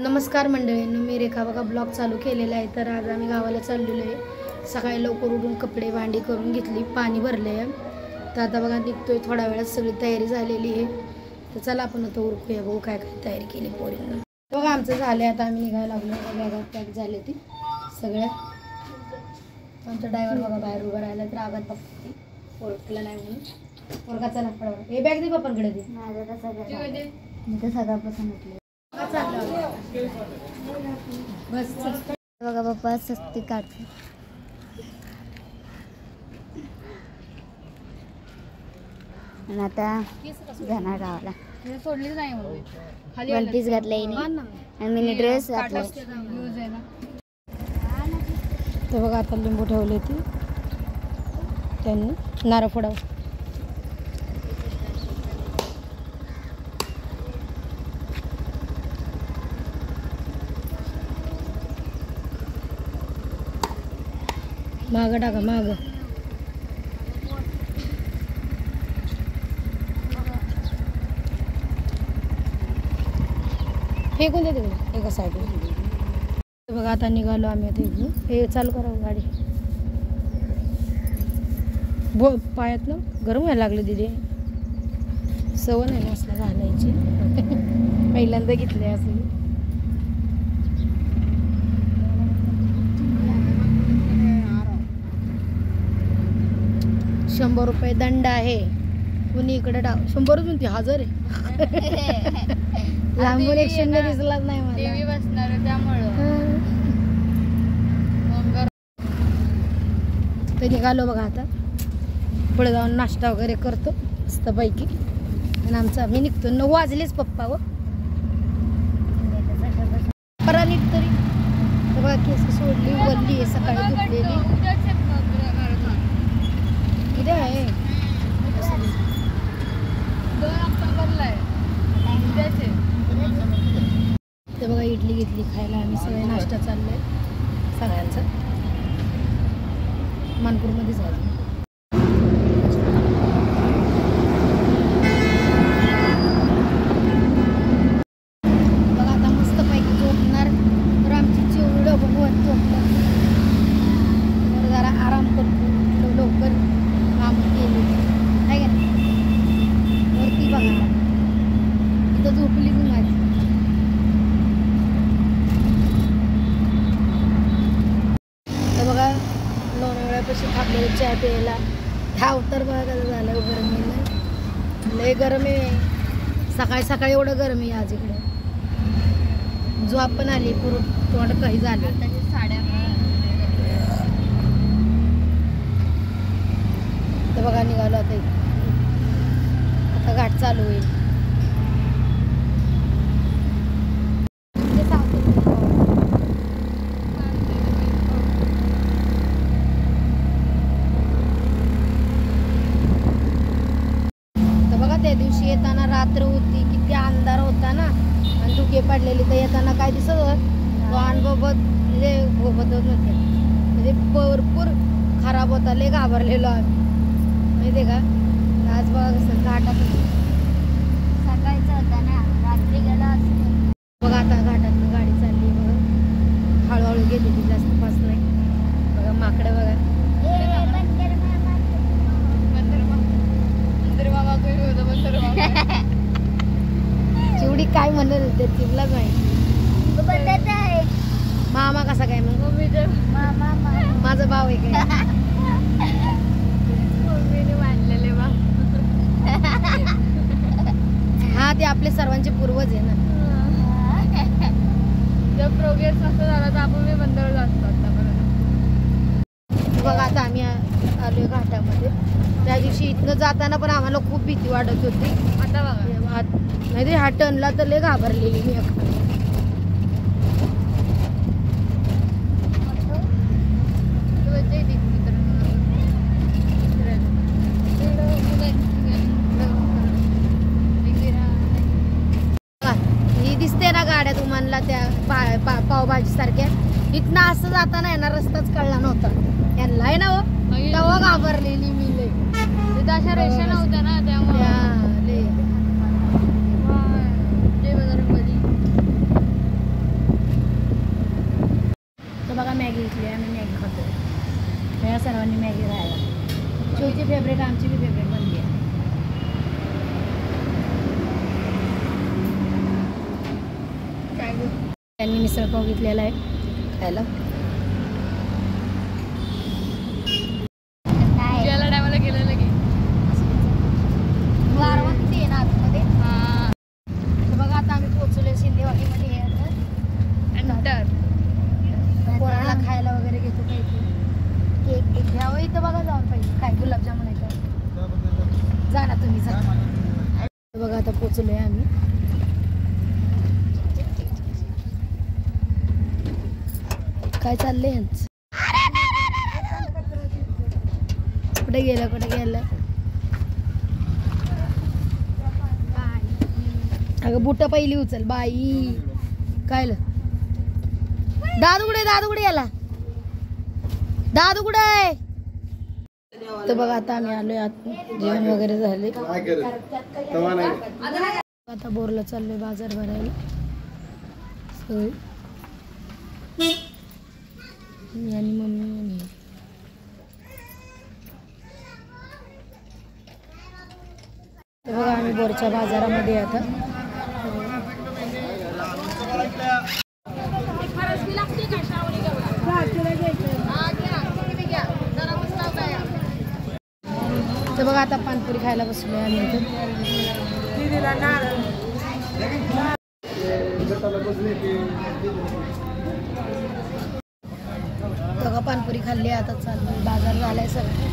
नमस्कार मंडळींनो, मी रेखा बघा ब्लॉग चालू केलेला आहे. तर आज आम्ही गावाला चाललेलो आहे. सकाळी लवकर उठून कपडे भांडी करून घेतली, पाणी भरले आहे. तर आता बघा निघतोय, थोड्या वेळात सगळी तयारी झालेली आहे. तर चला आपण आता उरकूया, बघू काय काय तयारी केली पोरींना. बघा आमचं झालं, आता आम्ही निघायला लागलो. बघा पॅक झाले ती सगळ्या. आमचा ड्रायव्हर बघा बाहेर उभा राहिला, तर आवाज बघते ओळखला नाही म्हणून. पोरगा चला पडवा, हे बॅग दे पप्पांकडे दे. मी तर सगळ्यापासून म्हटलं बस बघा बाप्पा सस्ती काढते. आणि आता जाणार गावाला. सोडलीच नाही वन पीस घातलाय आणि मिनी ड्रेस घातलाय. तर बघा आता लिंबू ठेवले ती त्यांनी नारळ फोडाव. मागं टाका मागं. फेकून दे तिकडे एका साईडला. बघा आता निघालो आम्ही आता इकडून. हे चालू करा गाडी. पायात ना गरम व्हायला लागलं दिदी. सवय नाही असला घालायची. पहिल्यांदा घेतले असं. 100 रुपये दंड आहे. कुणी इकडे 100 म्हणते 1000 आहे. लांबून 100 दिसलाच नाही मला. बसणार त्यामुळं तर निघालो बघा आता. पुढे जाऊन नाश्ता वगैरे करतो मस्त पैकी. आणि आमचा मी निघतो. 9 वाजलेच पप्पा व परा नीट तरी. बघा केस सोडली वल्ली आहे सकाळी धुतलेली. उद्या आहे तर बघा इडली घेतली खायला. आम्ही सगळे नाश्ता चाललाय सगळ्यांचा. मानपूरमध्ये जायचं. बघा आता मस्त पैकी झोपणार. तर आमची चिवडं बनवत झोपणार. जरा आराम करतो लवकर काम केले आहे का नाही. वरती बघा इथं झोपली मी माझी. तर बघा लोणावळ्यापाशी थांबले चहा प्यायला. हा उतर बघा कसं झालं गरमीला. लय गरम आहे. सकाळी सकाळी एवढं गरम आहे आज इकडे. जो आपण आली पूर्ण तोंड काही झालं. साड्या तर बघा निघालो आता. आता घाट चालू होईल. तर बघा त्या दिवशी येताना रात्र होती, किती अंधार होता ना आणि धुके पडलेली. तर येताना काय दिसत तो अनुभव म्हणजे भोगत नव्हते. म्हणजे भरपूर खराब होता. लय घाबरलेलो आम्ही माहिती का. आज बघा कसं घाटात सकाळचं होता ना, रात्री गेला असं. बघा आता घाटातून गाडी चालली. बघा हळूहळू गेलेली, जास्त फास्ट नाही. बघा माकडं बघा. चिवडी काय म्हणत होते चिवलाच नाही. मामा कसा काय मग. माझा भाव आहे काय. हा ते आपले सर्वांचे पूर्वज आहे ना. जर प्रोग्रेस असं झाला तर आपण मी बंदर असतो आतापर्यंत. बघा आता आम्ही आलोय घाटामध्ये. त्या दिवशी इथनं जाताना पण आम्हाला खूप भीती वाटत होती. आता बघा नाही हा टर्नला तर लय घाबरलेली मी. ही दिसते ना गाड्या तुम्हाला त्या पावभाजी सारख्या. इथनं असं जाताना येणार रस्ताच कळला नव्हता यांना आहे ना. हो तेव्हा घाबरलेली मी लय. अशा रेषा नव्हत्या ना त्यामुळे. आणि मॅगी खायला. शिवची फेवरेट, आमची बी फेवरेट बनली आहे. त्यांनी मिसळ पाव घेतलेला आहे खायला. याला टायमाला गेलेलं की वारवा किती आहे ना आतमध्ये. तर बघा आता आम्ही पोहोचलोय शिंदेवाडीमध्ये. हे आता कोणाला खायला वगैरे घेतो काही केक केक घ्यावं इथं बघा जाऊन पाहिजे. काय गुलाबजामुन आहे का? जा ना तुम्ही जा. बघा आता पोहोचलोय आम्ही. काय चाललंय यांचं? कुठे गेलं कुठे गेलं? अगं बुट पहिली उचल बाई. काय दादू कुठे याला दादू कुठे? तर बघा आता आम्ही आलोय आत. जेवण वगैरे झाले. आता बोरला चाललोय बाजार भरायला. मी आणि मम्मी आणि तर बघा आम्ही बोरच्या बाजारामध्ये आता. तर बघा आता पानपुरी खायला बसलोय आम्ही इथं. बघा पानपुरी खाल्ली. आता चाललोय बाजार झालाय सगळं.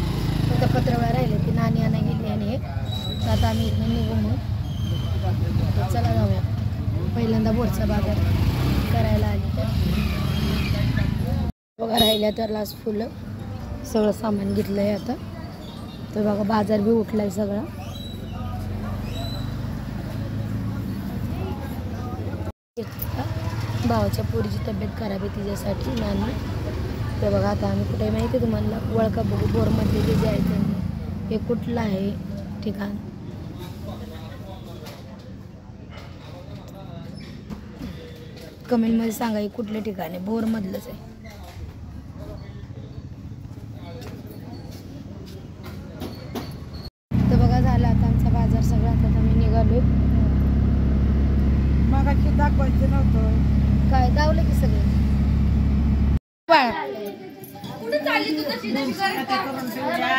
फक्त पत्रवळ्या राहिले ती नाणी आणा गेली आणि हे. तर आता आम्ही इथून निघू मग. चला जाऊया. पहिल्यांदा बोरचा बाजार करायला आली तर बघा राहिल्या तर लास्ट फुलं सगळं सामान घेतलं आहे आता. तर बघा बाजार बी उठलाय सगळा. भावाच्या पोरीची तब्येत खराब आहे तिच्यासाठी नानी. तर बघा आता आम्ही कुठे माहिती आहे तुम्हाला वळका बघू बोरमधले जे आहे त्यांनी हे कुठलं आहे ठिकाण. कमेंटमध्ये सांगा हे कुठलं ठिकाण आहे. बोरमधलंच आहे. तर बघा झालं आता आमचा बाजार सगळा. आता आम्ही निघालोय. मग दाखवायचं नव्हतं काय दावलं की सगळे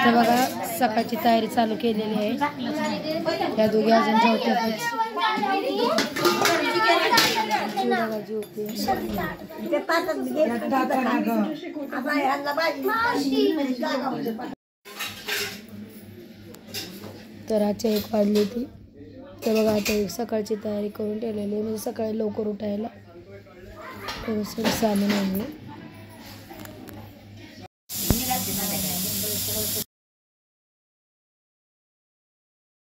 तर बघा सकाळची तयारी चालू केलेली आहे. त्या दोघी अजून जेवतात. तर आजच्या 1 वाजली ती. तर बघा आता एक सकाळची तयारी करून ठेवलेली आहे. म्हणजे सकाळी लवकर उठायला. थोडंसं सामान आणलं.